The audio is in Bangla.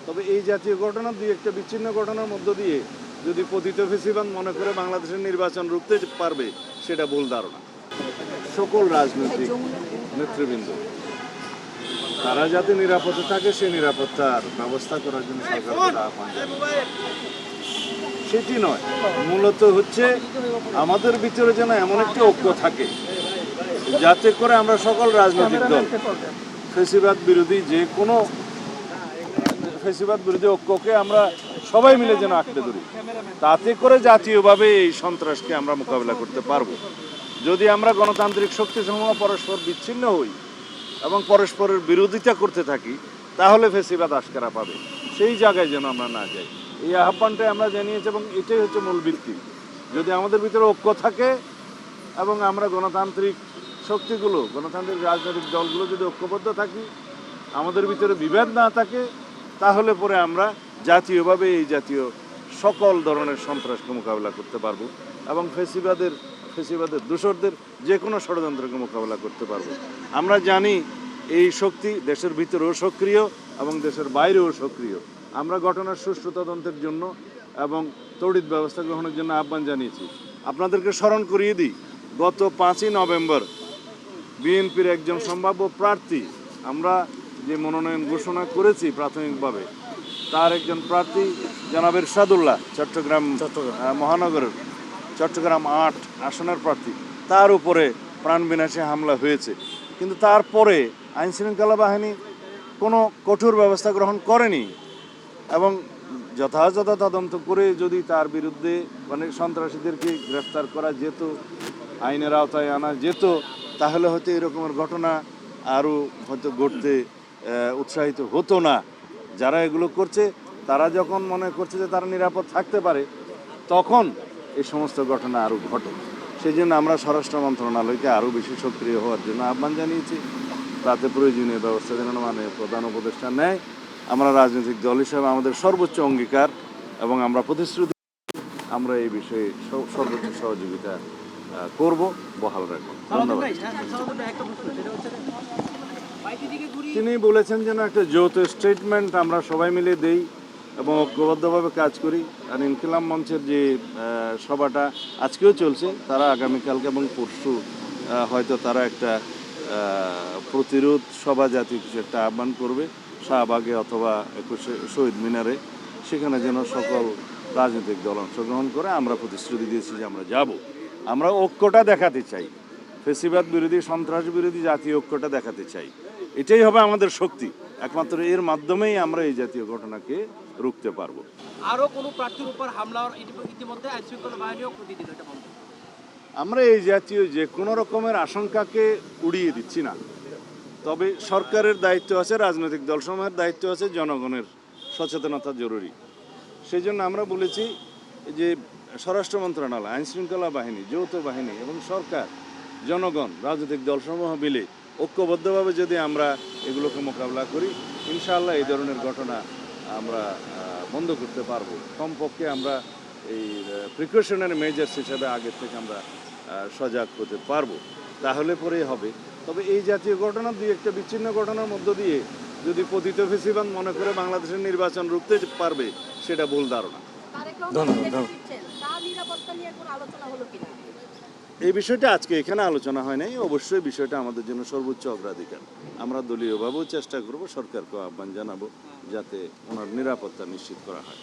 তবে এই জাতীয় ঘটনা দুই একটা বিচ্ছিন্ন ঘটনার মধ্য দিয়ে যদি পতিত ফেসিবাদ মনে করে বাংলাদেশের নির্বাচন রুখতে পারবে, সেটা ভুল ধারণা। সকল রাজনৈতিক নেতৃবৃন্দ তারা যাতে নিরাপদে থাকে সে নিরাপত্তার ব্যবস্থা করার জন্য সরকারকে আহ্বান জানাই। সেটি নয়, মূলত হচ্ছে আমাদের ভিতরে যেন এমন একটি ঐক্য থাকে যাতে করে আমরা সকল রাজনৈতিক দল ফেসিবাদ বিরোধী যে কোনো ফেসিবাদ বিরোধী ঐক্যকে আমরা সবাই মিলে যেন আঁকড়ে ধরি, তাতে করে জাতীয়ভাবে এই সন্ত্রাসকে আমরা মোকাবিলা করতে পারবো। যদি আমরা গণতান্ত্রিক শক্তিসমূহ পরস্পর বিচ্ছিন্ন হই এবং পরস্পরের বিরোধিতা করতে থাকি, তাহলে ফেসিবাদ আশকারা পাবে। সেই জায়গায় যেন আমরা না যাই, এই আহ্বানটাই আমরা জানিয়েছি এবং এটাই হচ্ছে মূল ভিত্তি। যদি আমাদের ভিতরে ঐক্য থাকে এবং আমরা গণতান্ত্রিক শক্তিগুলো, গণতান্ত্রিক রাজনৈতিক দলগুলো যদি ঐক্যবদ্ধ থাকি, আমাদের ভিতরে বিভেদ না থাকে, তাহলে পরে আমরা জাতীয়ভাবে এই জাতীয় সকল ধরনের সন্ত্রাসকে মোকাবিলা করতে পারবো এবং ফেসিবাদের দোসরদের যে কোনো ষড়যন্ত্রকে মোকাবিলা করতে পারবো। আমরা জানি এই শক্তি দেশের ভিতরেও সক্রিয় এবং দেশের বাইরেও সক্রিয়। আমরা ঘটনার সুষ্ঠু তদন্তের জন্য এবং তড়িৎ ব্যবস্থা গ্রহণের জন্য আহ্বান জানিয়েছি। আপনাদেরকে স্মরণ করিয়ে দিই, গত 5ই নভেম্বর বিএনপির একজন সম্ভাব্য প্রার্থী, আমরা যে মনোনয়ন ঘোষণা করেছি প্রাথমিকভাবে, তার একজন প্রার্থী জনাব এরশাদুল্লাহ, চট্টগ্রাম মহানগরের চট্টগ্রাম 8 আসনের প্রার্থী, তার উপরে প্রাণবিনাশী হামলা হয়েছে। কিন্তু তারপরে আইনশৃঙ্খলা বাহিনী কোনো কঠোর ব্যবস্থা গ্রহণ করেনি এবং যথাযথ তদন্ত করে যদি তার বিরুদ্ধে মানে সন্ত্রাসীদেরকে গ্রেফতার করা যেত, আইনের আওতায় আনা যেত, তাহলে হয়তো এরকমের ঘটনা আরও হয়তো ঘটতে উৎসাহিত হতো না। যারা এগুলো করছে তারা যখন মনে করছে যে তারা নিরাপদ থাকতে পারে, তখন এই সমস্ত ঘটনা আরও ঘটে। সেই জন্য আমরা স্বরাষ্ট্র মন্ত্রণালয়কে আরও বেশি সক্রিয় হওয়ার জন্য আহ্বান জানিয়েছি। তাতে প্রয়োজনীয় ব্যবস্থা যেন মাননীয় প্রধান উপদেষ্টা নেয়। আমরা রাজনৈতিক দল হিসাবে আমাদের সর্বোচ্চ অঙ্গীকার এবং আমরা প্রতিশ্রুতি, আমরা এই বিষয়ে সর্বোচ্চ সহযোগিতা করব, বহাল রাখব। ধন্যবাদ। তিনি বলেছেন যেন একটা যৌথ স্টেটমেন্ট আমরা সবাই মিলে দেই এবং ঐক্যবদ্ধভাবে কাজ করি। আর ইনকিলাব মঞ্চের যে সভাটা আজকেও চলছে, তারা আগামীকালকে এবং পরশু হয়তো তারা একটা প্রতিরোধ সভা জাতীয় কিছু একটা আহ্বান করবে শাহবাগে অথবা 21শে শহীদ মিনারে। সেখানে যেন সকল রাজনৈতিক দল অংশগ্রহণ করে। আমরা প্রতিশ্রুতি দিয়েছি যে আমরা যাব। আমরা ঐক্যটা দেখাতে চাই, ফেসিবাদ বিরোধী, সন্ত্রাস বিরোধী জাতীয় ঐক্যটা দেখাতে চাই। এটাই হবে আমাদের শক্তি। একমাত্র এর মাধ্যমেই আমরা এই জাতীয় ঘটনাকে রুখতে পারবো। আরো কোনো প্রার্থীর উপর হামলা ইতিমধ্যে আইনশৃঙ্খলা বাহিনীও প্রতিদিন এটা বন্ধ। আমরা এই জাতীয় যে কোনো রকমের আশঙ্কাকে উড়িয়ে দিচ্ছি না, তবে সরকারের দায়িত্ব আছে, রাজনৈতিক দলসমূহের দায়িত্ব আছে, জনগণের সচেতনতা জরুরি। সেই জন্য আমরা বলেছি যে স্বরাষ্ট্র মন্ত্রণালয়, আইনশৃঙ্খলা বাহিনী, যৌথ বাহিনী এবং সরকার, জনগণ, রাজনৈতিক দলসমূহ মিলে ঐক্যবদ্ধভাবে যদি আমরা এগুলোকে মোকাবিলা করি, ইনশাআল্লাহ এই ধরনের ঘটনা আমরা বন্ধ করতে পারবো। কমপক্ষে আমরা এই প্রিকশনারি মেজার্স হিসাবে আগের থেকে আমরা সজাগ হতে পারবো, তাহলে পরেই হবে। তবে এই জাতীয় ঘটনা দুই একটা বিচ্ছিন্ন ঘটনার মধ্য দিয়ে যদি পতিত ফেসিবাদ মনে করে বাংলাদেশের নির্বাচন রুখতে পারবে, সেটা ভুল ধারণা। এই বিষয়টা আজকে এখানে আলোচনা হয় নাই। অবশ্যই বিষয়টা আমাদের জন্য সর্বোচ্চ অগ্রাধিকার। আমরা দলীয়ভাবেও চেষ্টা করব, সরকারকে আহ্বান জানাবো যাতে ওনার নিরাপত্তা নিশ্চিত করা হয়।